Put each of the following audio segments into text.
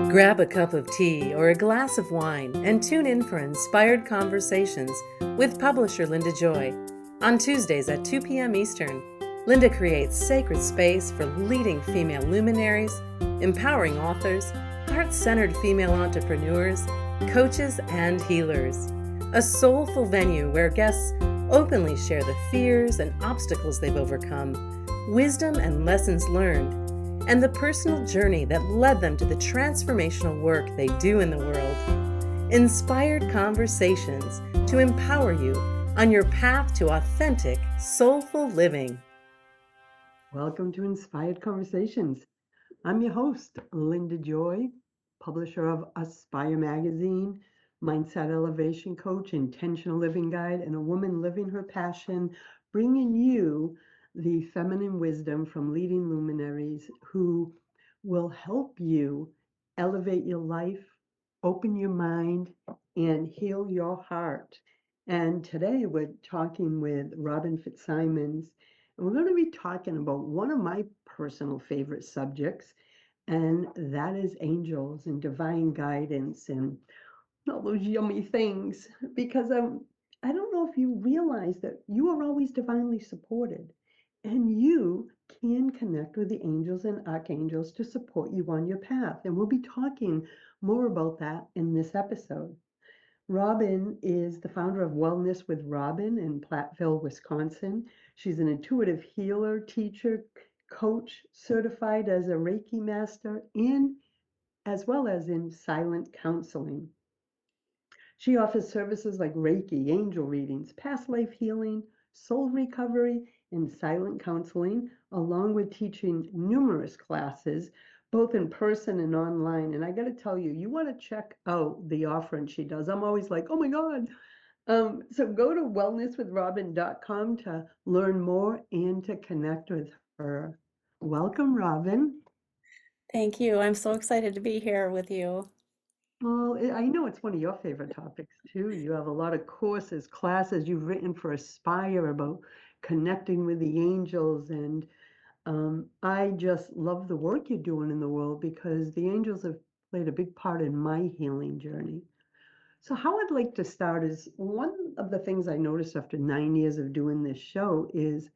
Grab a cup of tea or a glass of wine and tune in for Inspired Conversations with publisher Linda Joy. On Tuesdays at 2 p.m. Eastern, Linda creates sacred space for leading female luminaries, empowering authors, heart-centered female entrepreneurs, coaches, and healers. A soulful venue where guests openly share the fears and obstacles they've overcome, wisdom and lessons learned, and the personal journey that led them to the transformational work they do in the world. Inspired Conversations to empower you on your path to authentic, soulful living. Welcome to Inspired Conversations. I'm your host, Linda Joy, publisher of Aspire Magazine, Mindset Elevation Coach, Intentional Living Guide, and a woman living her passion, bringing you the feminine wisdom from leading luminaries who will help you elevate your life, open your mind, and heal your heart. And today we're talking with Robin Fitzsimons, and we're going to be talking about one of my personal favorite subjects, and that is angels and divine guidance and all those yummy things. Because I don't know if you realize that you are always divinely supported, and you can connect with the angels and archangels to support you on your path. And we'll be talking more about that in this episode. Robin is the founder of Wellness with Robin in Platteville, Wisconsin. She's an intuitive healer, teacher, coach, certified as a Reiki master, and as well as in silent counseling. She offers services like Reiki, angel readings, past life healing, soul recovery, and silent counseling, along with teaching numerous classes, both in person and online. And I got to tell you, you want to check out the offering she does. I'm always like, oh my God. So go to wellnesswithrobin.com to learn more and to connect with her. Welcome, Robin. Thank you. I'm so excited to be here with you. Well, I know it's one of your favorite topics too. You have a lot of courses, classes you've written for Aspire about connecting with the angels. And I just love the work you're doing in the world because the angels have played a big part in my healing journey. So, how I'd like to start is one of the things I noticed after 9 years of doing this show is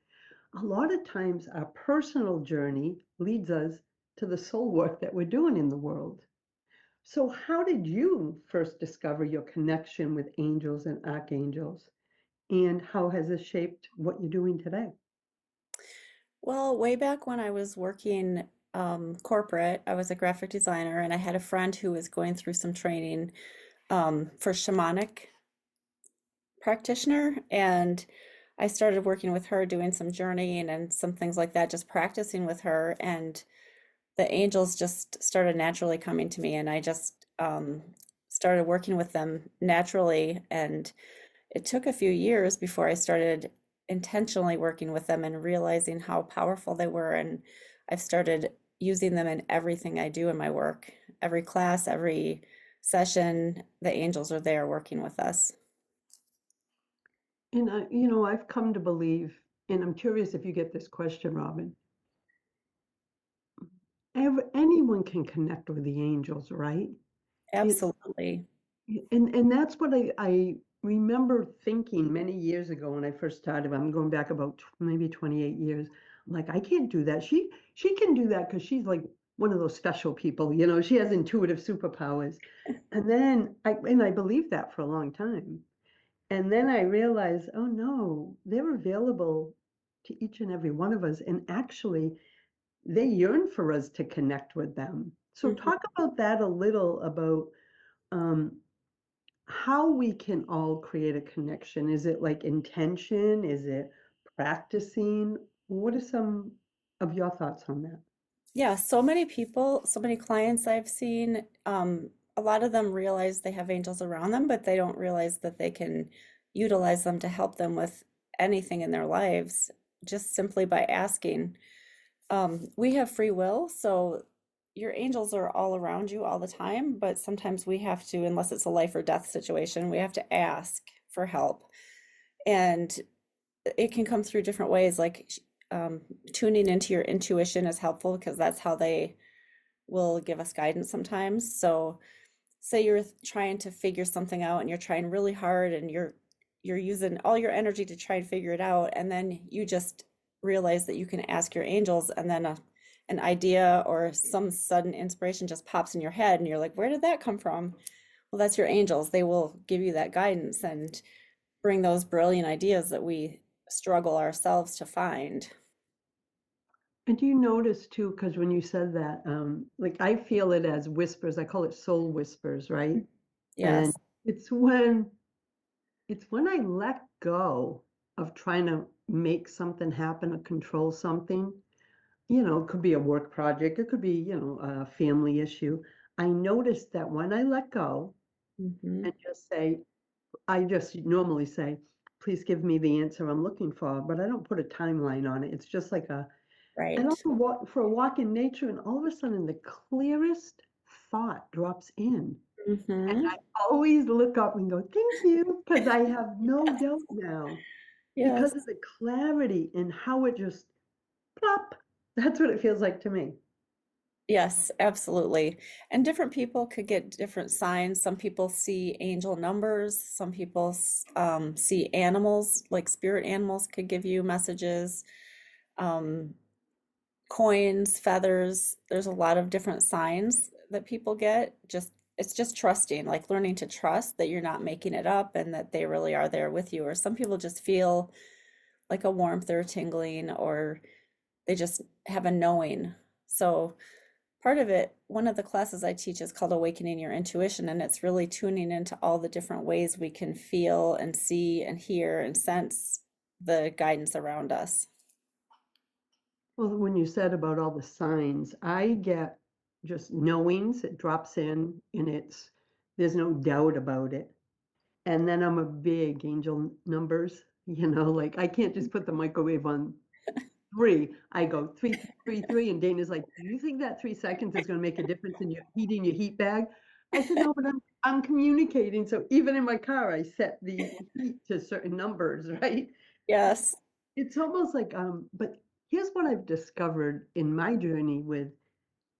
a lot of times our personal journey leads us to the soul work that we're doing in the world. So, how did you first discover your connection with angels and archangels? And how has it shaped what you're doing today? Well, way back when I was working corporate, I was a graphic designer, and I had a friend who was going through some training for shamanic practitioner, and I started working with her, doing some journeying and some things like that, just practicing with her, and the angels just started naturally coming to me, and I just started working with them naturally, and it took a few years before I started intentionally working with them and realizing how powerful they were. And I've started using them in everything I do in my work. Every class, every session, the angels are there working with us. And I've come to believe, and I'm curious if you get this question, Robin. Anyone can connect with the angels, right? It's Absolutely. and that's what I remember thinking many years ago when I first started. I'm going back about maybe 28 years. I'm like, I can't do that. She can do that because she's like one of those special people, she has intuitive superpowers. And then I believed that for a long time. And then I realized, oh no, they're available to each and every one of us. And actually, they yearn for us to connect with them. So Mhm. talk about that a little about um, how we can all create a connection. Is it like intention? Is it practicing? What are some of your thoughts on that? Yeah, so many people, so many clients I've seen, a lot of them realize they have angels around them, but they don't realize that they can utilize them to help them with anything in their lives just simply by asking. We have free will, so your angels are all around you all the time, but sometimes we have to, unless it's a life or death situation, we have to ask for help. And it can come through different ways, like um, tuning into your intuition is helpful because that's how they will give us guidance sometimes. So say you're trying to figure something out and you're trying really hard and you're using all your energy to try and figure it out, and then you just realize that you can ask your angels, and then an idea or some sudden inspiration just pops in your head and you're like, where did that come from? Well, that's your angels. They will give you that guidance and bring those brilliant ideas that we struggle ourselves to find. And do you notice too, because when you said that, like I feel it as whispers, I call it soul whispers, right? And Yes. it's when it's when I let go of trying to make something happen or control something, it could be a work project, it could be, a family issue. I noticed that when I let go Hmm. and just say, I just normally say, please give me the answer I'm looking for, but I don't put a timeline on it. It's just like I Right. don't know what, for a walk in nature, and all of a sudden the clearest thought drops in. And Hmm. I always look up and go, thank you, because I have no doubt now because of Yes. the clarity and how it just plop. That's what it feels like to me. Yes, absolutely. And different people could get different signs. Some people see angel numbers. Some people see animals, like spirit animals could give you messages. Um, Coins, feathers. There's a lot of different signs that people get. Just it's just trusting, like learning to trust that you're not making it up and that they really are there with you. Or some people just feel like a warmth or a tingling, or they just have a knowing. So part of it, one of the classes I teach is called Awakening Your Intuition, and it's really tuning into all the different ways we can feel and see and hear and sense the guidance around us. Well, when you said about all the signs, I get just knowings. It drops in and there's no doubt about it. And then I'm a big angel numbers, like I can't just put the microwave on three. I go 3, 3, 3, and Dana's like, "Do you think that 3 seconds is going to make a difference in your heating your heat bag?" I said, "No, but I'm communicating. So even in my car, I set the heat to certain numbers, right?" Yes. It's almost like But here's what I've discovered in my journey with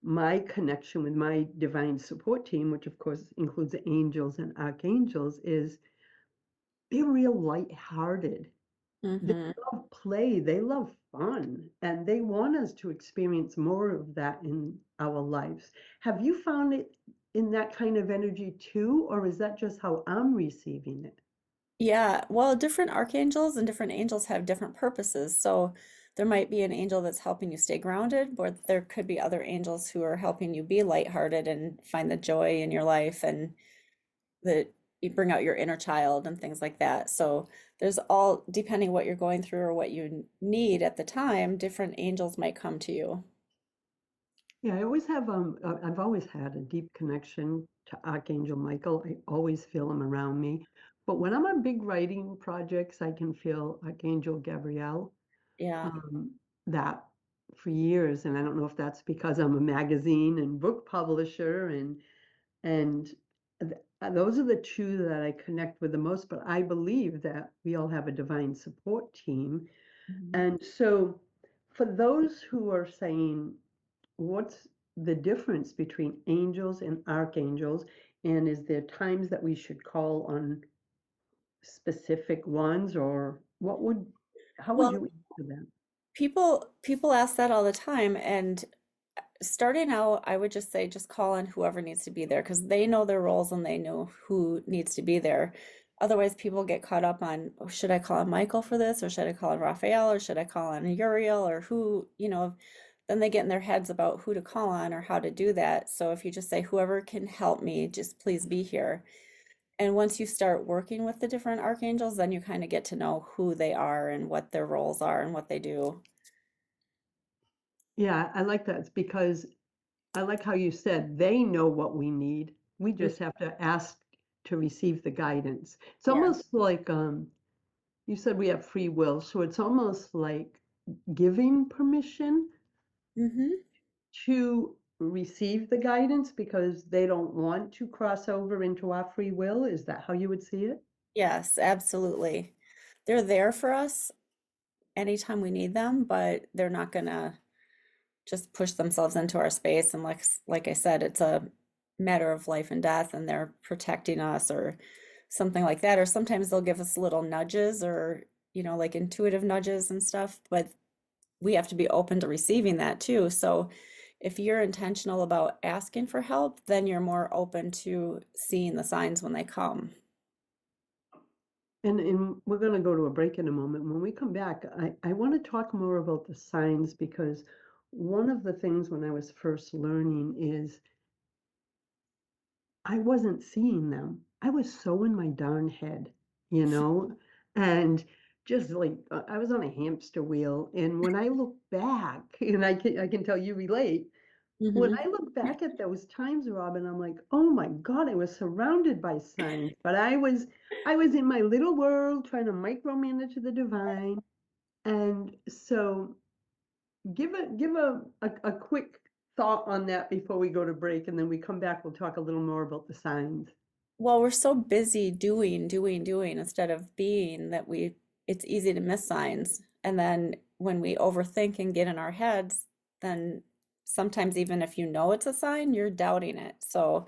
my connection with my divine support team, which of course includes the angels and archangels, is they're real lighthearted. They Hmm. love play, they love fun, and they want us to experience more of that in our lives. Have you found it in that kind of energy too, or is that just how I'm receiving it? Yeah, well, different archangels and different angels have different purposes. So there might be an angel that's helping you stay grounded, but there could be other angels who are helping you be lighthearted and find the joy in your life, and that you bring out your inner child and things like that. So there's all, depending what you're going through or what you need at the time, different angels might come to you. Yeah, I've always had a deep connection to Archangel Michael. I always feel him around me. But when I'm on big writing projects, I can feel Archangel Gabriel. Yeah. That for years, and I don't know if that's because I'm a magazine and book publisher, and those are the two that I connect with the most. But I believe that we all have a divine support team, Mhm. and so for those who are saying, what's the difference between angels and archangels, and is there times that we should call on specific ones, or how would Well, you answer that? people ask that all the time, and starting out, I would just say just call on whoever needs to be there because they know their roles and they know who needs to be there. Otherwise, people get caught up on, oh, should I call on Michael for this, or should I call on Raphael, or should I call on Uriel, or who, then they get in their heads about who to call on or how to do that. So if you just say, whoever can help me, just please be here. And once you start working with the different archangels, then you kind of get to know who they are and what their roles are and what they do. Yeah, I like that. It's because I like how you said they know what we need. We Mm. just have to ask to receive the guidance. It's Yeah. almost like you said we have free will, so it's almost like giving permission Hmm. to receive the guidance because they don't want to cross over into our free will. Is that how you would see it? Yes, absolutely. They're there for us anytime we need them, but they're not gonna. just push themselves into our space. And like I said, it's a matter of life and death, and they're protecting us or something like that. Or sometimes they'll give us little nudges or, like intuitive nudges and stuff, but we have to be open to receiving that too. So if you're intentional about asking for help, then you're more open to seeing the signs when they come. And we're going to go to a break in a moment. When we come back, I want to talk more about the signs, because one of the things when I was first learning is I wasn't seeing them. I was so in my darn head, you know, and just like I was on a hamster wheel. And when I look back, and I can tell you relate, when Hmm. I look back at those times, Robin, I'm like, oh my God, I was surrounded by signs, but I was in my little world trying to micromanage the divine. And so give a quick thought on that before we go to break, and then we come back, we'll talk a little more about the signs. Well, we're so busy doing instead of being that it's easy to miss signs. And then when we overthink and get in our heads, then sometimes even if you know it's a sign, you're doubting it. So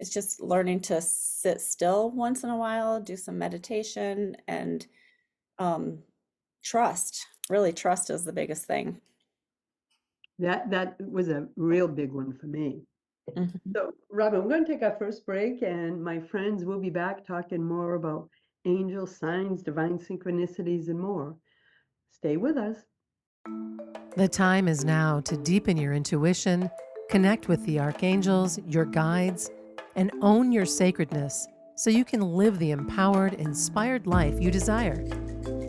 it's just learning to sit still once in a while, do some meditation, and um, trust. Really, trust is the biggest thing. That was a real big one for me. Mhm. So, Robin, we're going to take our first break, and my friends will be back talking more about angel signs, divine synchronicities, and more. Stay with us. The time is now to deepen your intuition, connect with the archangels, your guides, and own your sacredness so you can live the empowered, inspired life you desire.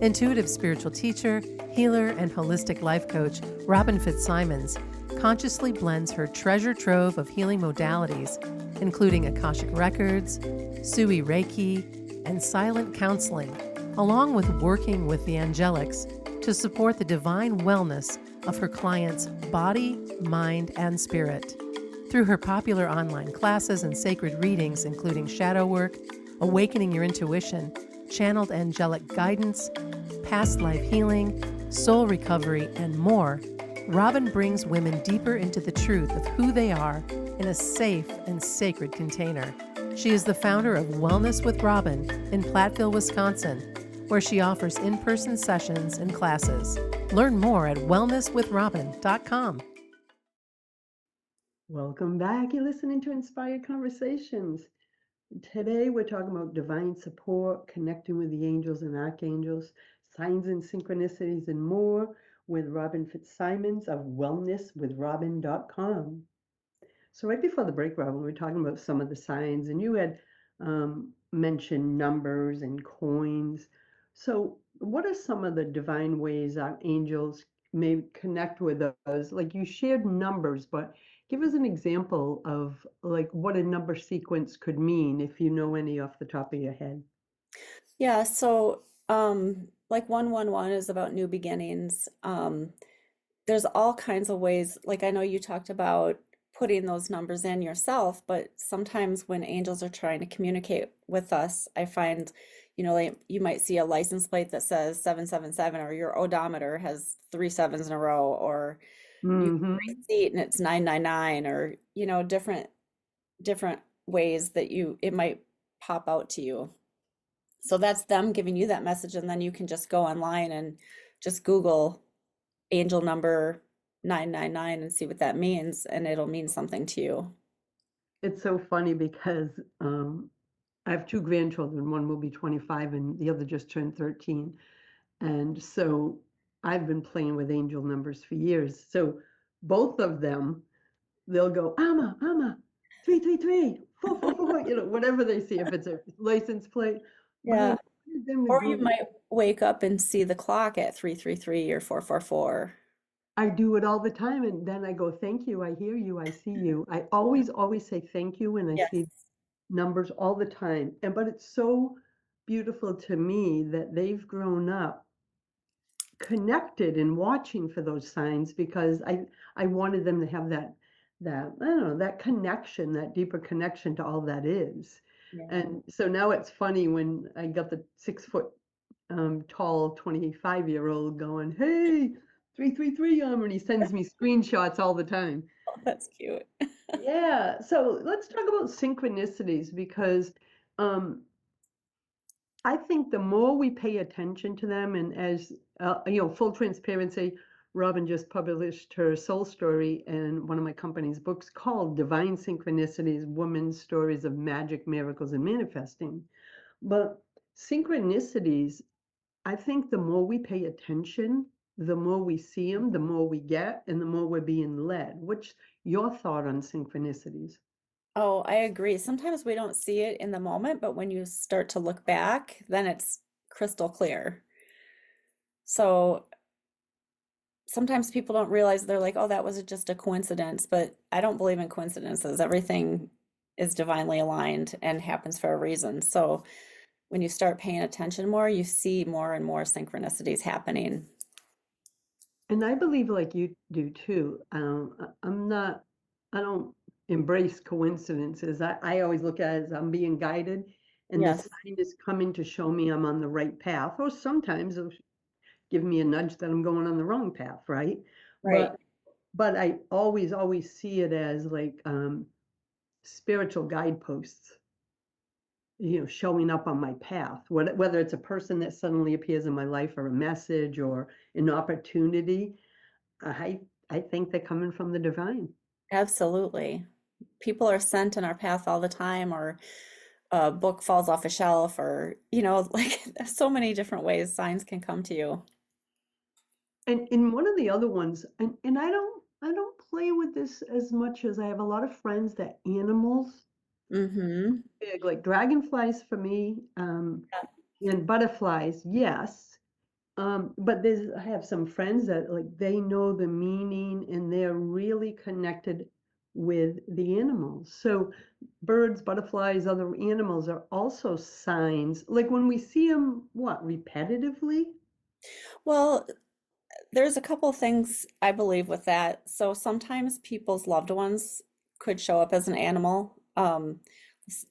Intuitive spiritual teacher, healer, and holistic life coach Robin Fitzsimons consciously blends her treasure trove of healing modalities, including Akashic records, Usui Reiki, and silent counseling, along with working with the angelics to support the divine wellness of her clients' body, mind, and spirit. Through her popular online classes and sacred readings, including shadow work, awakening your intuition, channeled angelic guidance, past life healing, soul recovery, and more, Robin brings women deeper into the truth of who they are in a safe and sacred container. She is the founder of Wellness with Robin in Platteville, Wisconsin, where she offers in-person sessions and classes. Learn more at wellnesswithrobin.com. Welcome back. You're listening to Inspired Conversations. Today, we're talking about divine support, connecting with the angels and archangels, signs and synchronicities, and more with Robin Fitzsimons of wellnesswithrobin.com. So right before the break, Robin, we were talking about some of the signs, and you had mentioned numbers and coins. So what are some of the divine ways our angels may connect with us? Like you shared numbers, but give us an example of like what a number sequence could mean if you know any off the top of your head. Yeah, so like 111 is about new beginnings. There's all kinds of ways. Like I know you talked about putting those numbers in yourself, but sometimes when angels are trying to communicate with us, I find, like you might see a license plate that says 777, or your odometer has three sevens in a row, or you get a Mm-hmm. receipt and it's 999, or different ways that it might pop out to you. So that's them giving you that message, and then you can just go online and just Google angel number 999 and see what that means, and it'll mean something to you. It's so funny because I have two grandchildren. One will be 25 and the other just turned 13. And so I've been playing with angel numbers for years. So both of them, they'll go, Amma, 333, 444, whatever they see, if it's a license plate. But I Yeah. wanted them to Or you go, might wake up and see the clock at 333 or 444. I do it all the time. And then I go, thank you, I hear you, I see you. I always say thank you when I Yes. see numbers all the time. But it's so beautiful to me that they've grown up connected and watching for those signs, because I wanted them to have that I don't know, that connection, that deeper connection to all that is. Yeah. And so now it's funny when I got the 6 foot tall 25-year-old going, hey, 333 and he sends me screenshots all the time. Oh, that's cute. Yeah, so let's talk about synchronicities because um, I think the more we pay attention to them, and as full transparency, Robin just published her soul story in one of my company's books called Divine Synchronicities: Women's Stories of Magic, Miracles, and Manifesting. But synchronicities, I think the more we pay attention, the more we see them, the more we get, and the more we're being led. What's your thought on synchronicities? Oh, I agree. Sometimes we don't see it in the moment, but when you start to look back, then it's crystal clear. So sometimes people don't realize they're like, oh, that was just a coincidence, but I don't believe in coincidences. Everything is divinely aligned and happens for a reason. So when you start paying attention more, you see more and more synchronicities happening. And I believe like you do too. I don't embrace coincidences. I always look at it as I'm being guided and the Yes, sign is coming to show me I'm on the right path. Or sometimes it'll give me a nudge that I'm going on the wrong path, right? right. But I always see it as like spiritual guideposts, showing up on my path, whether it's a person that suddenly appears in my life or a message or an opportunity. I I think they're coming from the divine. Absolutely. People are sent in our path all the time, or a book falls off a shelf, or, like there's so many different ways signs can come to you. And in one of the other ones, and I don't play with this as much as I have a lot of friends that animals Mm-hmm. big, like dragonflies for me, and butterflies, yes. But I have some friends that like they know the meaning and they're really connected with the animals. So birds, butterflies, other animals are also signs. Like when we see them, what, repetitively? Well, there's a couple things I believe with that. So sometimes people's loved ones could show up as an animal.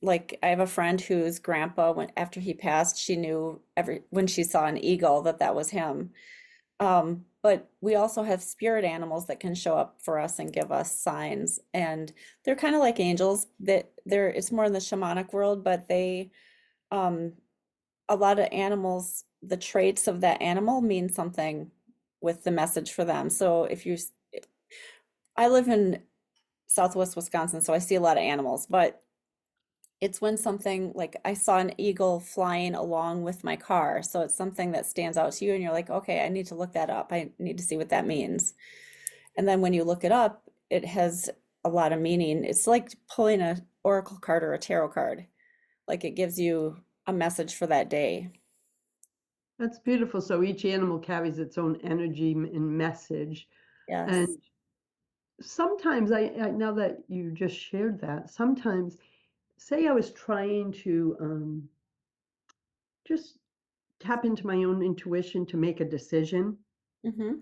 Like I have a friend whose grandpa, when after he passed, she knew every when she saw an eagle that that was him. But we also have spirit animals that can show up for us and give us signs, and they're kind of like angels. That they're it's more in the shamanic world, but they um, a lot of animals, the traits of that animal mean something with the message for them. So I live in Southwest Wisconsin, so I see a lot of animals, but it's when something like I saw an eagle flying along with my car. So it's something that stands out to you and you're like, okay, I need to look that up. I need to see what that means. And then when you look it up, it has a lot of meaning. It's like pulling a oracle card or a tarot card. Like it gives you a message for that day. That's beautiful. So each animal carries its own energy and message. Yes. And sometimes now that you just shared that, sometimes say I was trying to just tap into my own intuition to make a decision. Mm-hmm.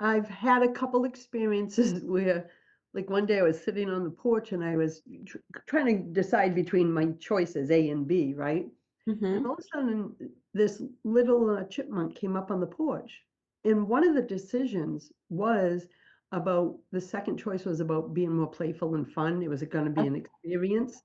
I've had a couple experiences where, like one day I was sitting on the porch and I was trying to decide between my choices, A and B, right? And Mm-hmm. all of a sudden, this little chipmunk came up on the porch. And one of the decisions was about the second choice was about being more playful and fun. It was going to be an experience.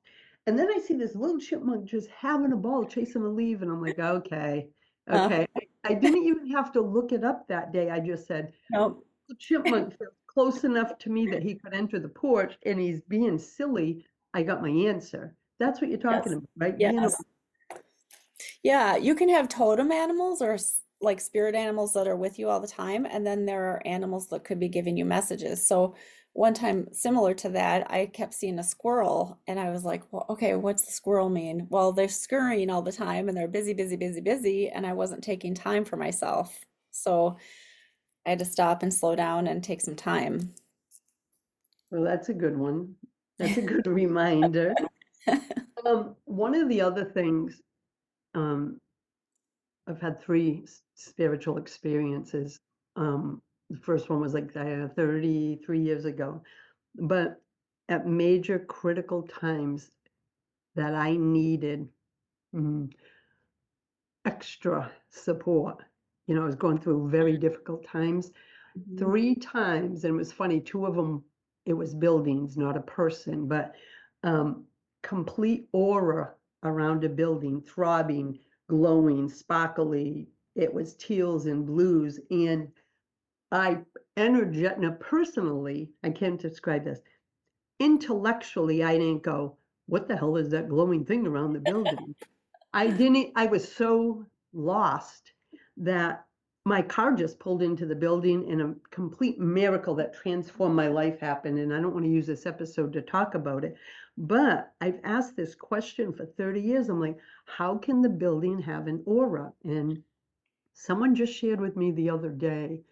And then I see this little chipmunk just having a ball, chasing a leaf. And I'm like, okay, Huh. okay. I didn't even have to look it up that day. I just said, Nope. the chipmunk feels close enough to me that he could enter the porch and he's being silly. I got my answer. That's what you're talking Yes. about, right? Being Yes. Yeah, you can have totem animals or like spirit animals that are with you all the time, and then there are animals that could be giving you messages. So one time, similar to that, I kept seeing a squirrel, and I was like, "Well, okay, what's the squirrel mean?" Well, they're scurrying all the time, and they're busy, busy, busy, busy, and I wasn't taking time for myself. So I had to stop and slow down and take some time. well, that's a good one. That's a good reminder. One of the other things, um, I've had three spiritual experiences. The first one was like 33 years ago, but at major critical times that I needed mm, extra support. I was going through very difficult times. Mhm. 3 times, and it was funny, 2 of them, it was buildings, not a person, but um, complete aura around a building, throbbing, glowing, sparkly. It was teals and blues, and I now personally, I can't describe this. Intellectually, I didn't go, what the hell is that glowing thing around the building? I was so lost that my car just pulled into the building and a complete miracle that transformed my life happened. And I don't want to use this episode to talk about it, but I've asked this question for 30 years. I'm like, how can the building have an aura? And someone just shared with me the other day.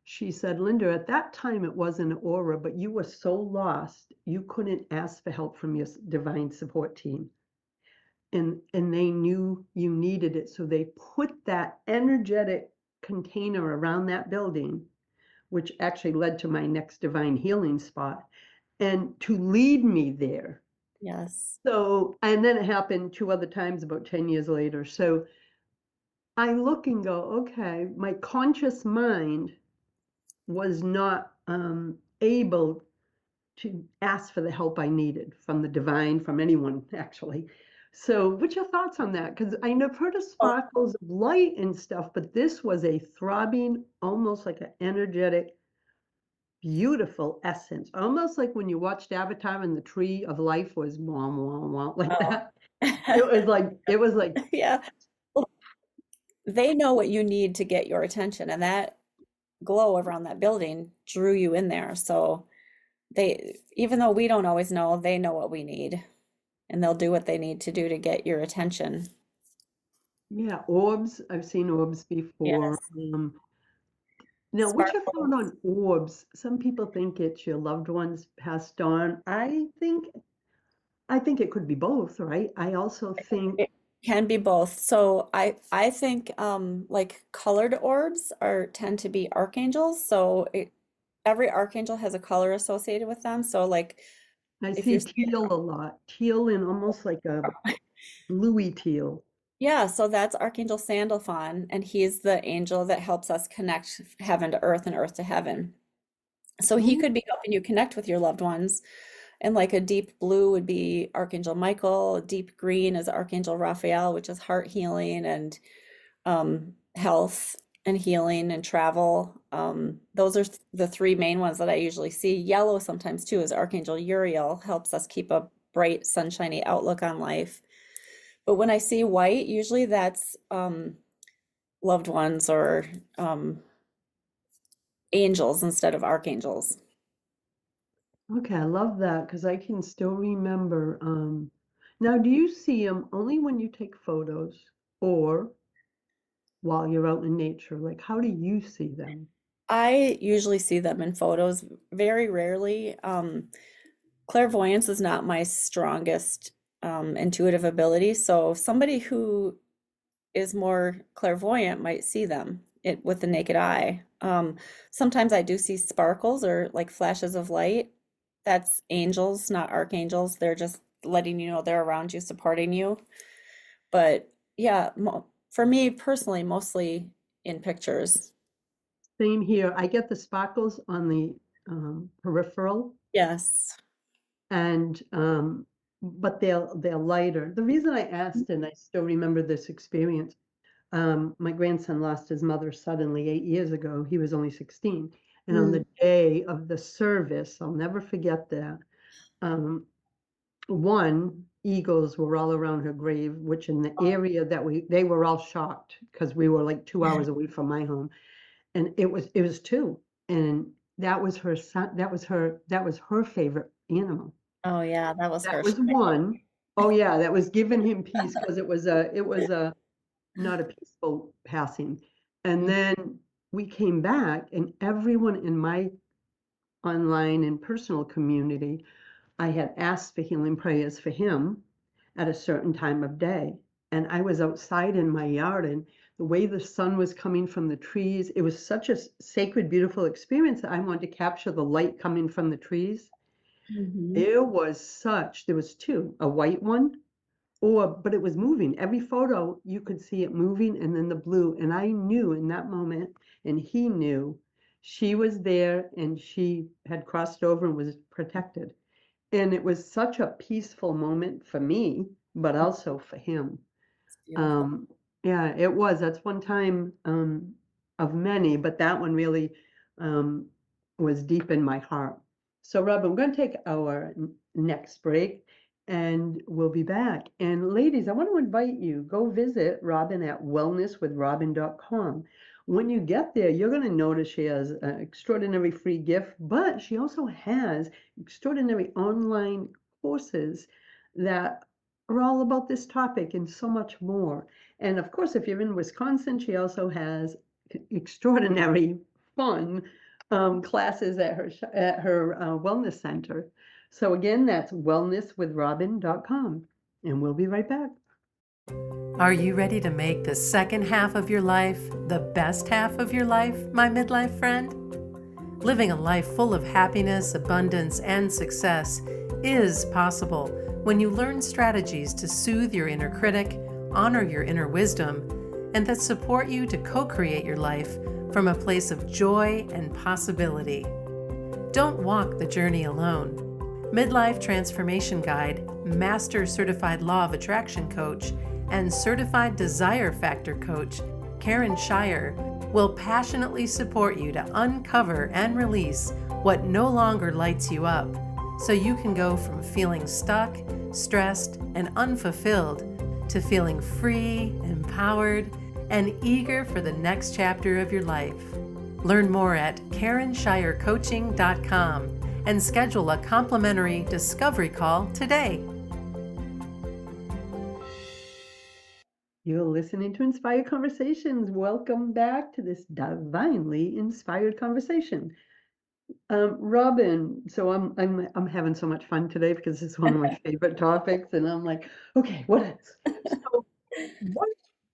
She said, Linda, at that time it wasn't an aura, but you were so lost, you couldn't ask for help from your divine support team. And they knew you needed it. So they put that energetic container around that building, which actually led to my next divine healing spot, and to lead me there. Yes. So, and then it happened 2 other times about 10 years later. So I look and go, okay, my conscious mind was not able to ask for the help I needed from the divine, from anyone actually. So, what's your thoughts on that? Because I know I've heard of Well, sparkles of light and stuff, but this was a throbbing, almost like an energetic, beautiful essence. Almost like when you watched Avatar and the tree of life was wah, wah, wah, like oh. that. It was like, Yeah. Well, they know what you need to get your attention, and that glow around that building drew you in there. So they, even though we don't always know, they know what we need, and they'll do what they need to do to get your attention. yeah, orbs. I've seen orbs before. Yes. Now, what's your thought Sparkles. on orbs? Some people think it's your loved ones passed on. I think it could be both, right? I also think, It can be both. So I think like colored orbs are tend to be archangels. So every archangel has a color associated with them. So like I if you're see teal a lot, teal and almost like a bluey teal. yeah, so that's Archangel Sandalphon, and he's the angel that helps us connect heaven to earth and earth to heaven. So he Ooh, could be helping you connect with your loved ones. And like a deep blue would be Archangel Michael, deep green is Archangel Raphael, which is heart healing and health and healing and travel. Those are the three main ones that I usually see. Yellow sometimes too is Archangel Uriel, helps us keep a bright, sunshiny outlook on life. But when I see white, usually that's loved ones or angels instead of archangels. okay, I love that because I can still remember. Now, do you see them only when you take photos or while you're out in nature? Like, how do you see them? I usually see them in photos, very rarely. Clairvoyance is not my strongest intuitive ability, so somebody who is more clairvoyant might see them with the naked eye. Sometimes I do see sparkles or like flashes of light. That's angels, not archangels. They're just letting you know they're around you, supporting you. But yeah, mo for me personally, mostly in pictures. Same here. I get the sparkles on the peripheral, Yes. and but they're lighter. The reason I asked, and I still remember this experience, my grandson lost his mother suddenly 8 years ago. He was only 16. And on Mm. the day of the service, I'll never forget that. Um, one, eagles were all around her grave, which in the area that they were all shocked because we were like 2 hours away from my home. And it was two. And that was her son, that was her favorite animal. Oh yeah, that was That her. was one. Oh yeah, that was giving him peace because it was a not a peaceful passing. And Mm. then we came back, and everyone in my online and personal community, I had asked for healing prayers for him at a certain time of day. And I was outside in my yard, and the way the sun was coming from the trees, it was such a sacred, beautiful experience that I wanted to capture the light coming from the trees. Mhm. There was two, a white one but it was moving. Every photo, you could see it moving, and then the blue. And I knew in that moment, and he knew, She was there and she had crossed over and was protected. And it was such a peaceful moment for me, but also for him. It's beautiful. Um, yeah, it was. That's one time of many, but that one really um, was deep in my heart. So, Rob, I'm going to take our next break and we'll be back. And ladies, I want to invite you, go visit Robin at wellnesswithrobin.com. When you get there, you're going to notice she has an extraordinary free gift, but she also has extraordinary online courses that are all about this topic and so much more. And of course, if you're in Wisconsin, she also has extraordinary fun classes at her wellness center. So again, that's wellnesswithrobin.com. And we'll be right back. Are you ready to make the second half of your life the best half of your life, my midlife friend? Living a life full of happiness, abundance, and success is possible when you learn strategies to soothe your inner critic, honor your inner wisdom, and that support you to co-create your life from a place of joy and possibility. Don't walk the journey alone. Midlife Transformation Guide, Master Certified Law of Attraction Coach, and Certified Desire Factor Coach, Karen Shire, will passionately support you to uncover and release what no longer lights you up, so you can go from feeling stuck, stressed, and unfulfilled to feeling free, empowered, and eager for the next chapter of your life. Learn more at KarenShireCoaching.com and schedule a complimentary discovery call today. You're listening to Inspired Conversations. Welcome back to this divinely inspired conversation. Robin, so I'm having so much fun today because it's one of my favorite topics, and I'm like, okay, what else? So, what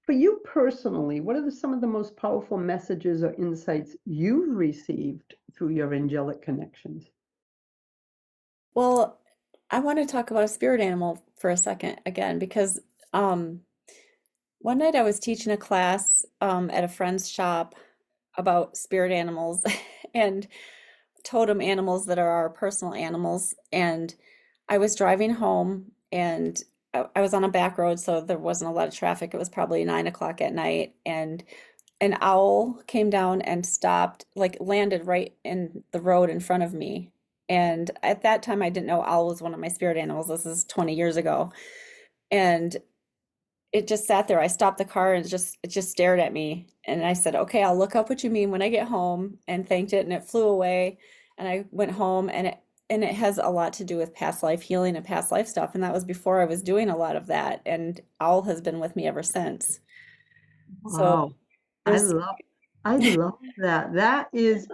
for you personally? What are some of the most powerful messages or insights you've received through your angelic connections? Well, I want to talk about a spirit animal for a second again, because um, one night I was teaching a class at a friend's shop about spirit animals and totem animals that are our personal animals. And I was driving home and I was on a back road, so there wasn't a lot of traffic. It was probably 9 o'clock at night, and an owl came down and stopped, like landed right in the road in front of me. And at that time, I didn't know owl was one of my spirit animals. This is 20 years ago. And it just sat there. I stopped the car and it just stared at me. And I said, okay, I'll look up what you mean when I get home, and thanked it. And it flew away. And I went home, and it has a lot to do with past life healing and past life stuff. And that was before I was doing a lot of that. And owl has been with me ever since. So Wow, I there's love, I love that. That is,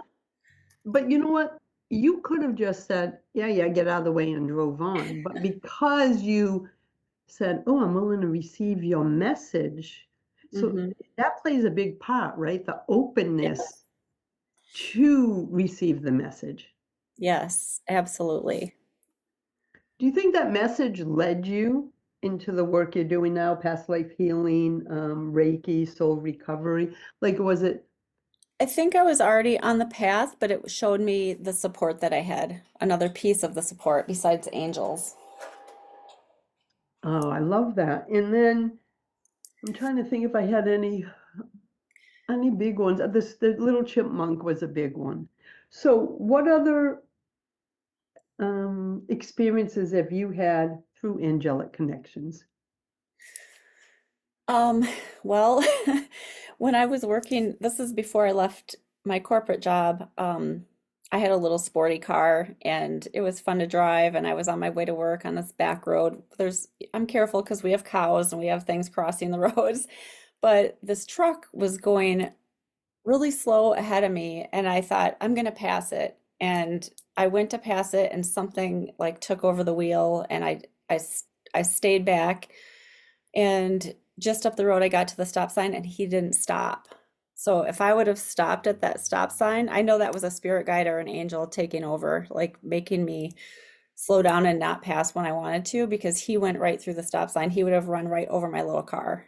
but you know what? You could have just said, yeah, yeah, get out of the way and drove on. But because you said, oh, I'm willing to receive your message. So Mhm. that plays a big part, right? The openness Yes. to receive the message. Yes, absolutely. Do you think that message led you into the work you're doing now, past life healing, Reiki, soul recovery? Like, was it, I think I was already on the path, but it showed me the support that I had, another piece of the support besides angels. oh, I love that. And then I'm trying to think if I had any big ones. The little chipmunk was a big one. So what other experiences have you had through angelic connections? Um, well, when I was working, this is before I left my corporate job, I had a little sporty car and it was fun to drive, and I was on my way to work on this back road. I'm careful because we have cows and we have things crossing the roads, but this truck was going really slow ahead of me, and I thought I'm gonna pass it. And I went to pass it, and something like took over the wheel, and I stayed back, and just up the road I got to the stop sign and he didn't stop. So if I would have stopped at that stop sign, I know that was a spirit guide or an angel taking over, like making me slow down and not pass when I wanted to, because he went right through the stop sign. He would have run right over my little car.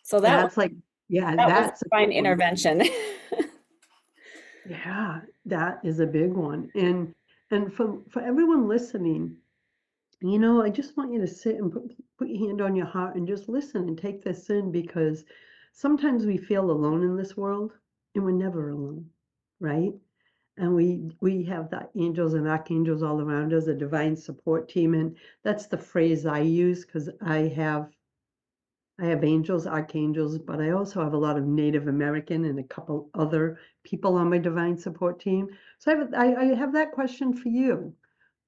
So that was That's like, yeah, that was that's a divine good one. intervention. Yeah, that is a big one. And for everyone listening, I just want you to sit and put your hand on your heart and just listen and take this in, because sometimes we feel alone in this world, and we're never alone, right? And we have the angels and archangels all around us, a divine support team. And that's the phrase I use, because I have angels, archangels, but I also have a lot of Native American and a couple other people on my divine support team. So I have that question for you,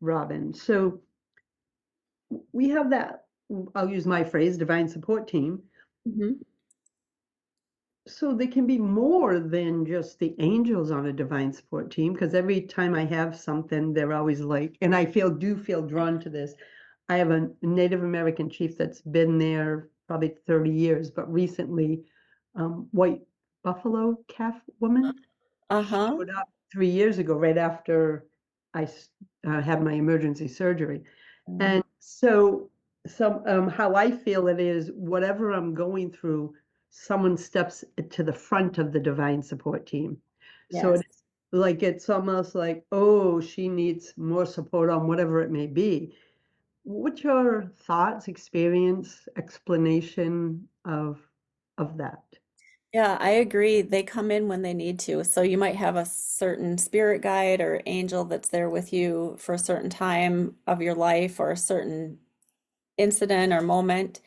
Robin. So we have that, I'll use my phrase, divine support team. Mhm. So they can be more than just the angels on a divine support team, because every time I have something, they're always like, and I do feel drawn to this. I have a Native American chief that's been there probably 30 years, but recently, white buffalo calf woman Uh-huh. showed up 3 years ago, right after I had my emergency surgery. Mm. And so how I feel it is, whatever I'm going through, someone steps to the front of the divine support team. So Yes. it's almost like, oh, she needs more support on whatever it may be. What's your thoughts, experience, explanation of that? Yeah, I agree. They come in when they need to. So you might have a certain spirit guide or angel that's there with you for a certain time of your life or a certain incident or moment.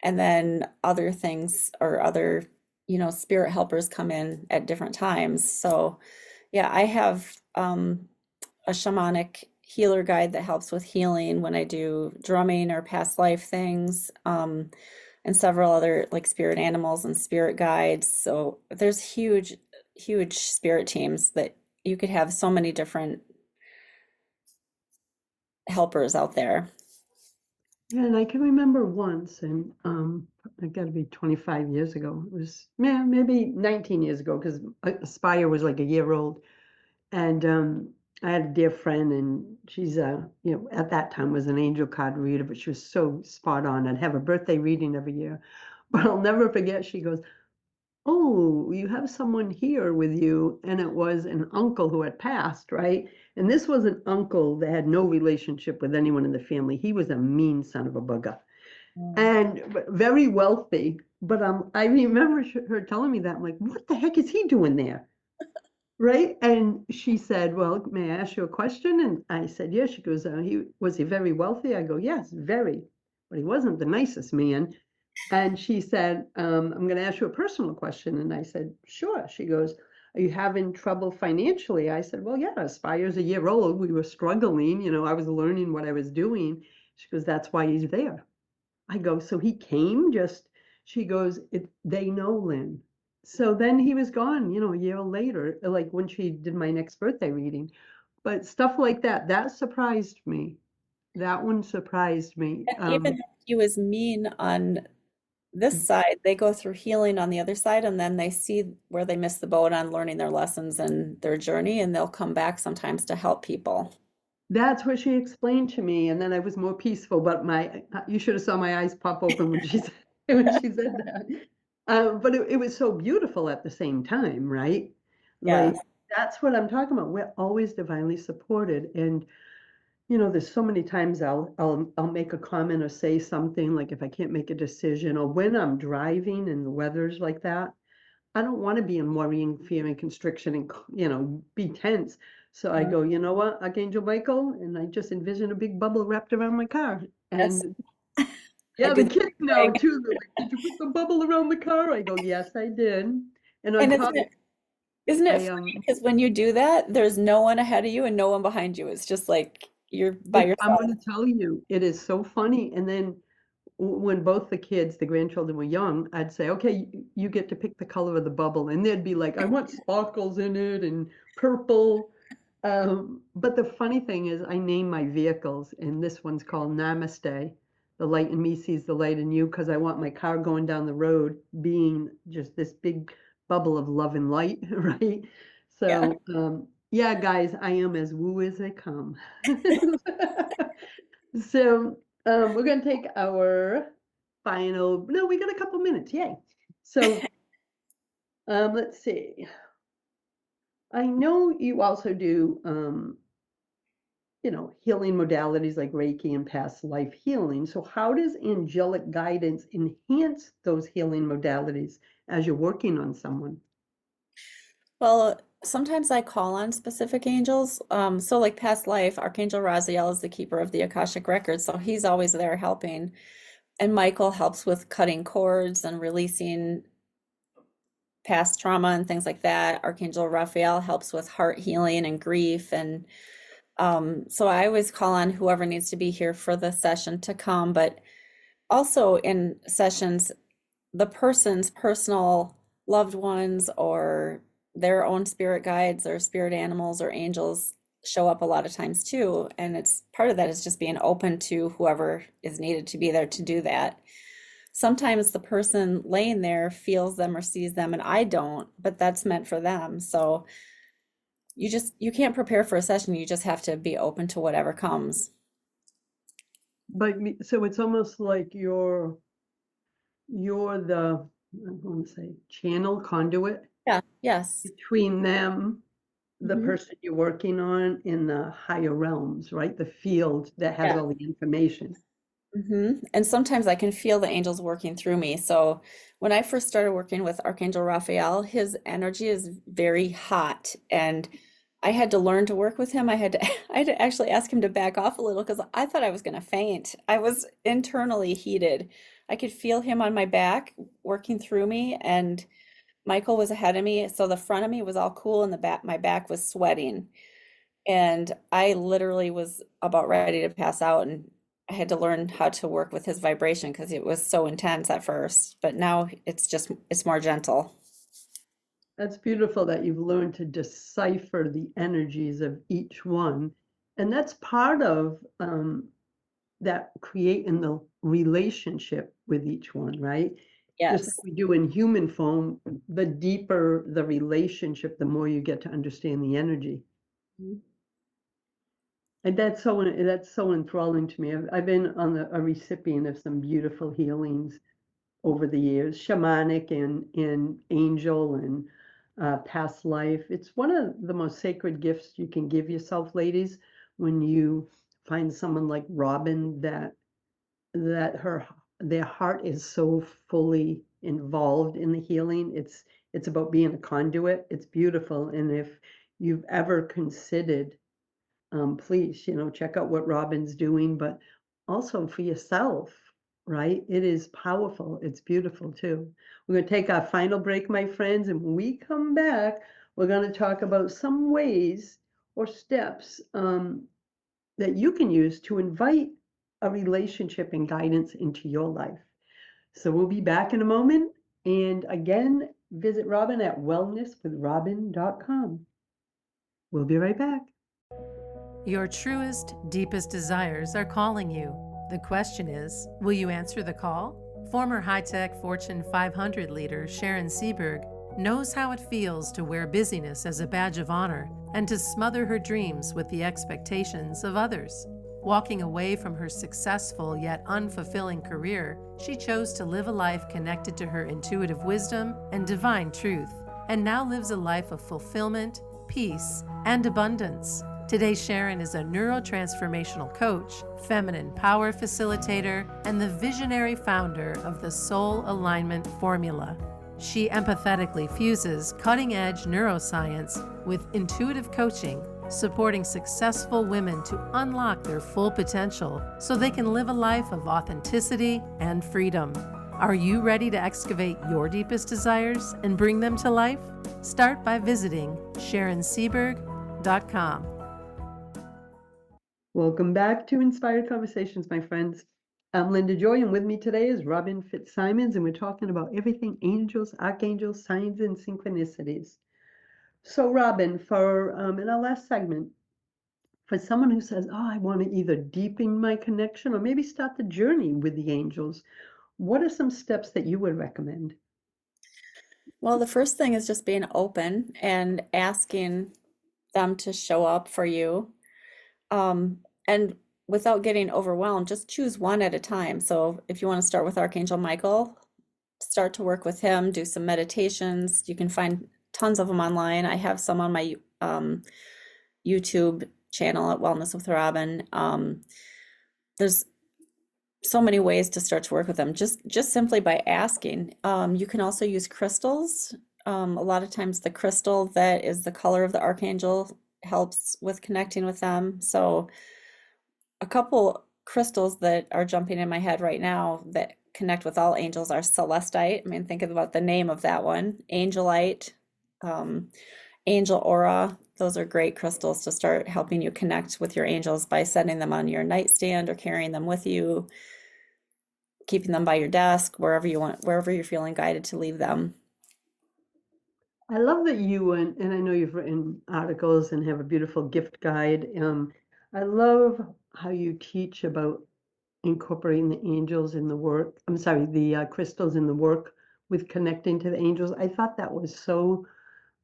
And then other things or other, spirit helpers come in at different times. So yeah, I have a shamanic healer guide that helps with healing when I do drumming or past life things, and several other like spirit animals and spirit guides. So there's huge, huge spirit teams that you could have so many different helpers out there. Yeah, and I can remember once, and it got to be 25 years ago. It was, yeah, maybe 19 years ago, because Aspire was like a year old. And I had a dear friend, and she's at that time was an angel card reader, but she was so spot on. I'd have a birthday reading every year. But I'll never forget, she goes, "Oh, you have someone here with you." And it was an uncle who had passed, right? And this was an uncle that had no relationship with anyone in the family. He was a mean son of a bugger, Mm. and very wealthy. But I remember her telling me that. I'm like, what the heck is he doing there? Right? And she said, "Well, may I ask you a question?" And I said, "Yes." She goes, "He very wealthy?" I go, "Yes, very, but he wasn't the nicest man." And she said, "I'm going to ask you a personal question." And I said, "Sure." She goes, "Are you having trouble financially?" I said, "Well, yeah, Aspire's a year old. We were struggling. I was learning what I was doing." She goes, "That's why he's there." I go, "So he came just," she goes, "They know, Lynn." So then he was gone, a year later, like when she did my next birthday reading. But stuff like that, that surprised me. That one surprised me. And even if he was mean on this side, they go through healing on the other side, and then they see where they missed the boat on learning their lessons and their journey, and they'll come back sometimes to help people. That's what she explained to me, and then I was more peaceful. But you should have saw my eyes pop open when she said, when she said that. But it was so beautiful at the same time, right? Yeah. Like that's what I'm talking about. We're always divinely supported, and there's so many times I'll make a comment or say something, like if I can't make a decision, or when I'm driving and the weather's like that. I don't want to be in worrying, fear, and constriction, and be tense. So I Mm. go, "You know what, Archangel Michael," and I just envision a big bubble wrapped around my car. Yes, And I yeah, do the the kids same know thing. too. They're like, "Did you put the bubble around the car?" I go, "Yes, I did." And on And top, isn't it I funny? Because when you do that, there's no one ahead of you and no one behind you. It's just like you're by I'm yourself. going to tell you, it is so funny. And then when both the kids, the grandchildren were young, I'd say, "Okay, you get to pick the color of the bubble." And they'd be like, "I want sparkles in it and purple." But the funny thing is, I name my vehicles, and this one's called Namaste. The light in me sees the light in you, because I want my car going down the road being just this big bubble of love and light, right? Yeah. So, yeah, guys, I am as woo as they come. So, we're going to take our final, no, we got a couple minutes. Yay. So, let's see. I know you also do, healing modalities like Reiki and past life healing. So, how does angelic guidance enhance those healing modalities as you're working on someone? Well, sometimes I call on specific angels. So like past life, Archangel Raziel is the keeper of the Akashic records, so he's always there helping. And Michael helps with cutting cords and releasing past trauma and things like that. Archangel Raphael helps with heart healing and grief. And so I always call on whoever needs to be here for the session to come. But also in sessions, the person's personal loved ones or their own spirit guides or spirit animals or angels show up a lot of times too. And it's part of that is just being open to whoever is needed to be there to do that. Sometimes the person laying there feels them or sees them and I don't, but that's meant for them. So you can't prepare for a session. You just have to be open to whatever comes. But so it's almost like you're the, I'm going to say, channel conduit Yeah, yes. between them, the Mhm. person you're working on, in the higher realms, right? The field that has Yeah. all the information. And sometimes I can feel the angels working through me. So when I first started working with Archangel Raphael, his energy is very hot, and I had to learn to work with him. I had to actually ask him to back off a little because I thought I was going to faint. I was internally heated. I could feel him on my back working through me, and Michael was ahead of me, so the front of me was all cool, and the back, my back was sweating. And I literally was about ready to pass out, and I had to learn how to work with his vibration because it was so intense at first. But now it's more gentle. That's beautiful that you've learned to decipher the energies of each one. And that's part of that creating the relationship with each one, right? Just like Yes. we do in human form, the deeper the relationship, the more you get to understand the energy. Mhm. And that's so enthralling to me. I've been on a recipient of some beautiful healings over the years, shamanic and angel and past life. It's one of the most sacred gifts you can give yourself, ladies, when you find someone like Robin that their heart is so fully involved in the healing. It's about being a conduit. It's beautiful. And if you've ever considered, please, check out what Robin's doing, but also for yourself, right? It is powerful. It's beautiful too. We're going to take our final break, my friends, and when we come back, we're going to talk about some ways or steps that you can use to invite a relationship and guidance into your life. So we'll be back in a moment. And again, visit Robin at wellnesswithrobin.com. We'll be right back. Your truest, deepest desires are calling you. The question is, will you answer the call? Former high-tech Fortune 500 leader Sharon Seberg knows how it feels to wear busyness as a badge of honor and to smother her dreams with the expectations of others. Walking away from her successful yet unfulfilling career, she chose to live a life connected to her intuitive wisdom and divine truth, and now lives a life of fulfillment, peace, and abundance. Today, Sharon is a neurotransformational coach, feminine power facilitator, and the visionary founder of the Soul Alignment Formula. She empathetically fuses cutting-edge neuroscience with intuitive coaching, supporting successful women to unlock their full potential so they can live a life of authenticity and freedom. Are you ready to excavate your deepest desires and bring them to life? Start by visiting SharonSeberg.com. Welcome back to Inspired Conversations, my friends. I'm Linda Joy, and with me today is Robin Fitzsimons, and we're talking about everything angels, archangels, signs, and synchronicities. So, Robin, for in our last segment, for someone who says, "Oh, I want to either deepen my connection or maybe start the journey with the angels," what are some steps that you would recommend? Well, the first thing is just being open and asking them to show up for you. And without getting overwhelmed, just choose one at a time. So if you want to start with Archangel Michael, start to work with him, do some meditations. You can find tons of them online. I have some on my YouTube channel at Wellness with Robin. There's so many ways to start to work with them, just simply by asking. You can also use crystals. A lot of times the crystal that is the color of the archangel helps with connecting with them. So a couple crystals that are jumping in my head right now that connect with all angels are celestite. I mean, think about the name of that one, angelite, um, angel aura. Those are great crystals to start helping you connect with your angels by setting them on your nightstand or carrying them with you, keeping them by your desk, wherever you want, wherever you're feeling guided to leave them. I love that you, and I know you've written articles and have a beautiful gift guide. I love how you teach about incorporating the angels in the work. I'm sorry, the crystals in the work with connecting to the angels. I thought that was so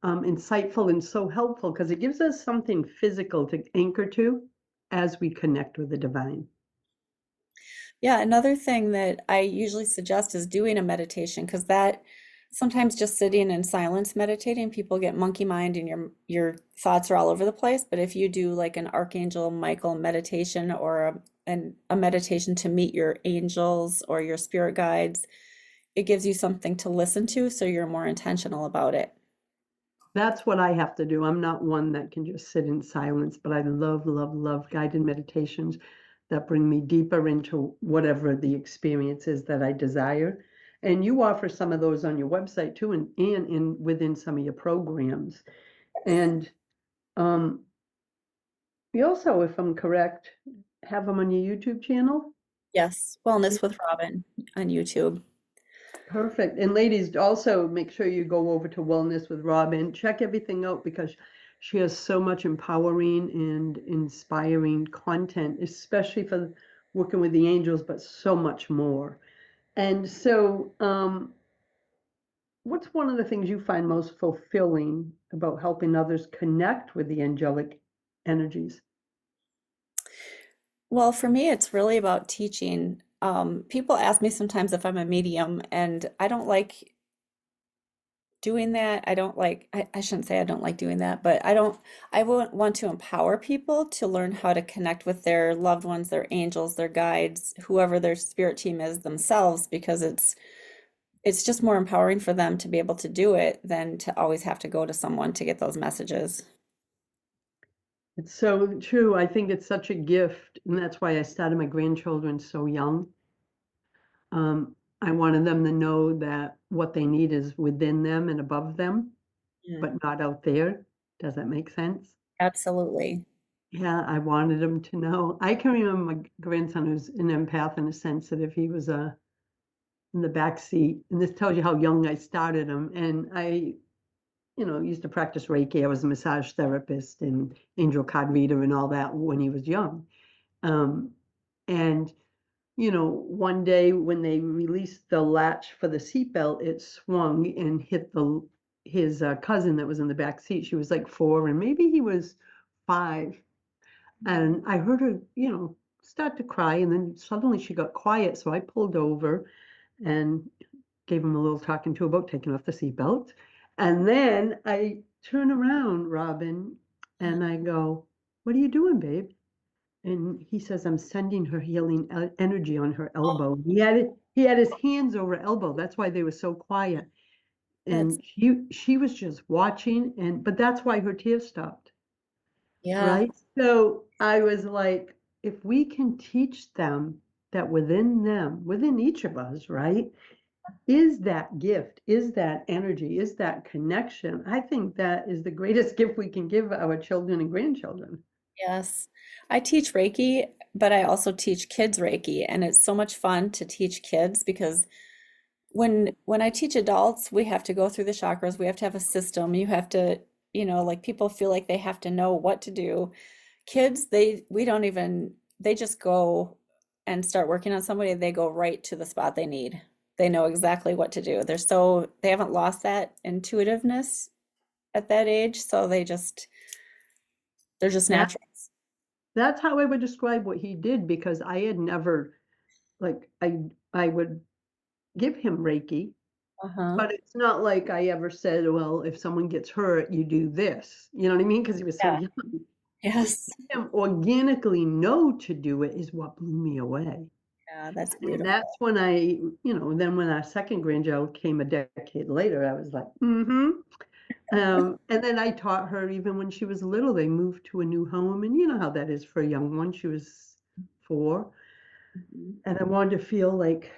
insightful and so helpful because it gives us something physical to anchor to as we connect with the divine. Yeah, another thing that I usually suggest is doing a meditation because that sometimes just sitting in silence meditating, people get monkey mind and your thoughts are all over the place. But if you do like an Archangel Michael meditation or a meditation to meet your angels or your spirit guides, it gives you something to listen to, so you're more intentional about it. That's what I have to do. I'm not one that can just sit in silence, but I love, love, love guided meditations that bring me deeper into whatever the experience is that I desire. And you offer some of those on your website too, and in within some of your programs. And you also, if I'm correct, have them on your YouTube channel. Yes, Wellness with Robin on YouTube. Perfect. And ladies, also make sure you go over to Wellness with Robin. Check everything out because she has so much empowering and inspiring content, especially for working with the angels, but so much more. And so, what's one of the things you find most fulfilling about helping others connect with the angelic energies? Well, for me, it's really about teaching. People ask me sometimes if I'm a medium, and I don't like doing that. I don't like, I shouldn't say I don't like doing that, but I would want to empower people to learn how to connect with their loved ones, their angels, their guides, whoever their spirit team is themselves, because it's just more empowering for them to be able to do it than to always have to go to someone to get those messages. It's so true. I think it's such a gift, and that's why I started my grandchildren so young. I wanted them to know that what they need is within them and above them, Mm, but not out there. Does that make sense? absolutely. Yeah, I wanted them to know. I can remember my grandson who's an empath and a sensitive. He was in the back seat, and this tells you how young I started him. And I, used to practice Reiki. I was a massage therapist and angel card reader and all that when he was young. Um, and one day when they released the latch for the seatbelt, it swung and hit his cousin that was in the back seat. She was like 4, and maybe he was 5. And I heard her, start to cry, and then suddenly she got quiet. So I pulled over and gave him a little talking to about taking off the seatbelt. And then I turn around, Robin, and I go, "What are you doing, babe?" And he says, "I'm sending her healing energy on her Oh, elbow." He had his hands over her elbow. That's why they were so quiet. that's, And she was just watching, but that's why her tears stopped, yeah. right? So I was like, if we can teach them that within them, within each of us, right, is that gift, is that energy, is that connection. I think that is the greatest gift we can give our children and grandchildren. Yes. I teach Reiki, but I also teach kids Reiki, and it's so much fun to teach kids because when I teach adults, we have to go through the chakras, we have to have a system. You have to, like people feel like they have to know what to do. Kids, we don't even, they just go and start working on somebody, they go right to the spot they need. They know exactly what to do. They haven't lost that intuitiveness at that age, so they're just That natural. that's how I would describe what he did because I had never like I would give him Reiki, Uh-huh. But it's not like I ever said, well, if someone gets hurt, you do this. You know what I mean? Because he was so Yeah. young. To see Yes. him organically know to do it is what blew me away. Yeah, that's And beautiful. that's when then when our second grandchild came a decade later, I was like, mm-hmm. And then I taught her even when she was little, they moved to a new home. And you know how that is for a young one. She was 4. Mhm. And I wanted to feel like,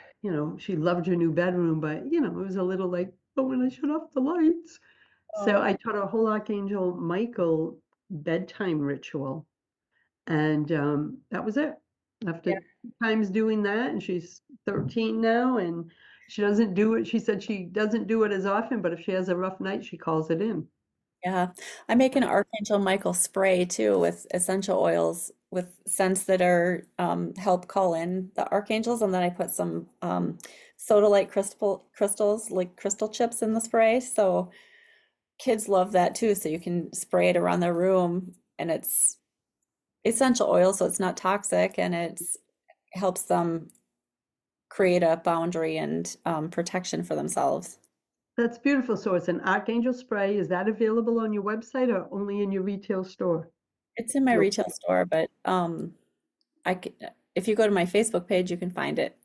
she loved her new bedroom, but, it was a little like, oh, when I shut off the lights. So Oh, I taught her a whole Archangel Michael bedtime ritual. And that was it. yeah. After times doing that, and she's 13 now, and she doesn't do it. She said she doesn't do it as often, but if she has a rough night, she calls it in. Yeah. I make an Archangel Michael spray too with essential oils with scents that are help call in the archangels, and then I put some soda-like crystals, like crystal chips in the spray. So kids love that too. So you can spray it around their room, and it's essential oil, so it's not toxic, and it's helps them create a boundary and protection for themselves. That's beautiful. So it's an Archangel spray. Is that available on your website or only in your retail store? It's in my Your- retail store, but I c if you go to my Facebook page, you can find it.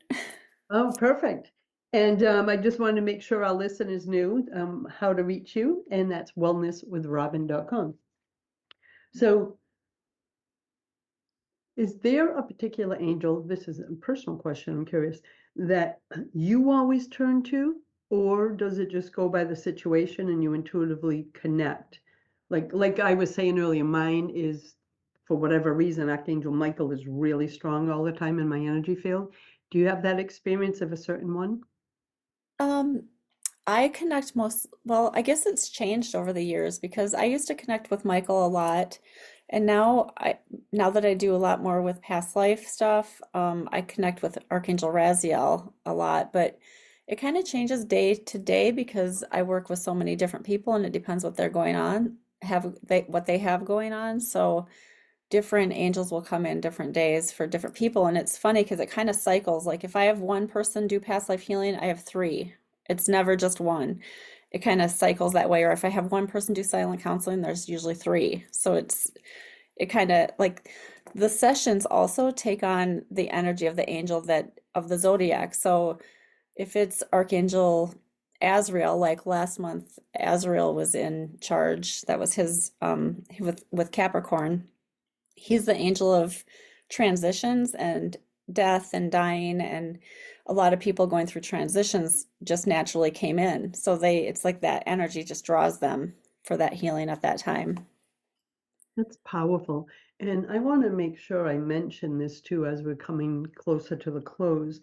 Oh, perfect. And I just wanted to make sure our listeners knew how to reach you, and that's wellnesswithrobin.com. So is there a particular angel, this is a personal question, I'm curious, that you always turn to, or does it just go by the situation and you intuitively connect? Like I was saying earlier, mine is, for whatever reason, Archangel Michael is really strong all the time in my energy field. Do you have that experience of a certain one? Um, I connect well, I guess it's changed over the years because I used to connect with Michael a lot, and now that I do a lot more with past life stuff, I connect with Archangel Raziel a lot, but it kind of changes day to day because I work with so many different people and it depends what they're going on, what they have going on. So different angels will come in different days for different people. And it's funny because it kind of cycles. Like if I have one person do past life healing, I have three. It's never just one. It kind of cycles that way. Or if I have one person do silent counseling, there's usually three. So it kind of like the sessions also take on the energy of the angel that of the zodiac. So if it's Archangel Azrael, like last month, Azrael was in charge. That was his with Capricorn. He's the angel of transitions and death and dying, and a lot of people going through transitions just naturally came in. So it's like that energy just draws them for that healing at that time. That's powerful. And I want to make sure I mention this too as we're coming closer to the close.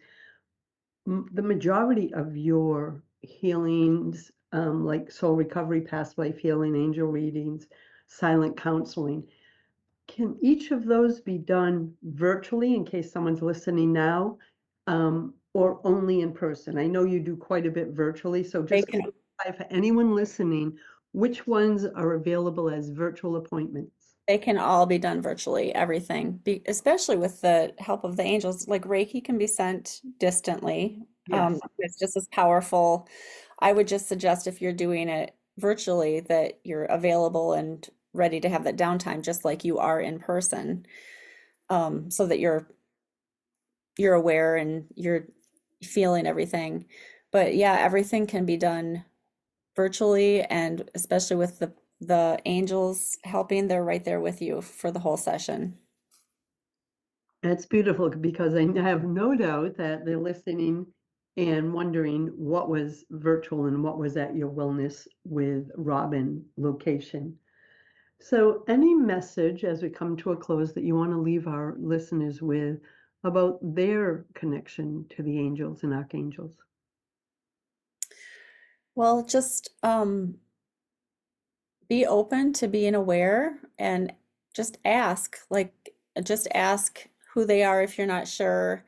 The majority of your healings, like soul recovery, past life healing, angel readings, silent counseling, can each of those be done virtually in case someone's listening now, or only in person? I know you do quite a bit virtually, so They just can clarify for anyone listening, which ones are available as virtual appointments? they can all be done virtually, everything, especially with the help of the angels. Like Reiki can be sent distantly. Yes. It's just as powerful. I would just suggest if you're doing it virtually that you're available and ready to have that downtime, just like you are in person, so that you're aware and you're feeling everything. But yeah, everything can be done virtually, and especially with the angels helping, they're right there with you for the whole session. It's beautiful because I have no doubt that they're listening and wondering what was virtual and what was at your Wellness with Robin location. So, any message as we come to a close that you want to leave our listeners with about their connection to the angels and archangels? Well, just be open to being aware and just ask, just ask who they are if you're not sure.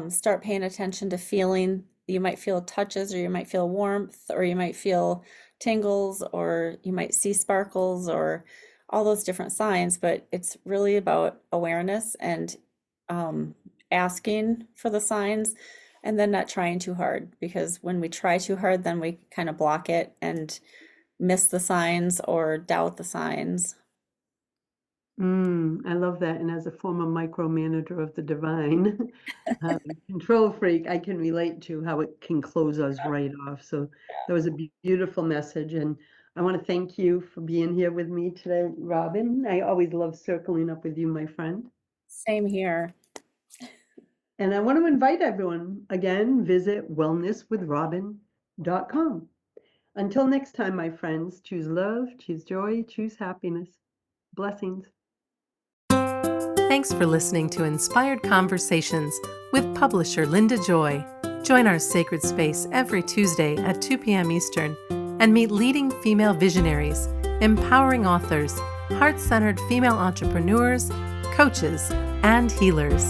Start paying attention to feeling. You might feel touches, or you might feel warmth, or you might feel tingles, or you might see sparkles, or all those different signs. But it's really about awareness and um, asking for the signs. and then not trying too hard, because when we try too hard, then we kind of block it and miss the signs or doubt the signs. I love that. And as a former micromanager of the divine, control freak, I can relate to how it can close us right off. So that was a beautiful message. And I want to thank you for being here with me today, Robin. I always love circling up with you, my friend. Same here. And I want to invite everyone again, visit wellnesswithrobin.com. Until next time, my friends, choose love, choose joy, choose happiness. Blessings. Thanks for listening to Inspired Conversations with publisher Linda Joy. Join our sacred space every Tuesday at 2 p.m. Eastern and meet leading female visionaries, empowering authors, heart-centered female entrepreneurs, coaches, and healers.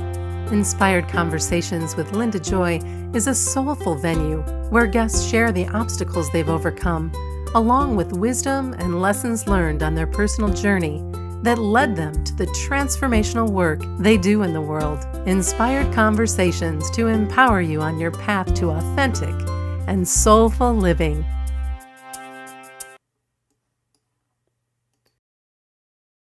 Inspired Conversations with Linda Joy is a soulful venue where guests share the obstacles they've overcome, along with wisdom and lessons learned on their personal journey that led them to the transformational work they do in the world. Inspired Conversations to empower you on your path to authentic and soulful living.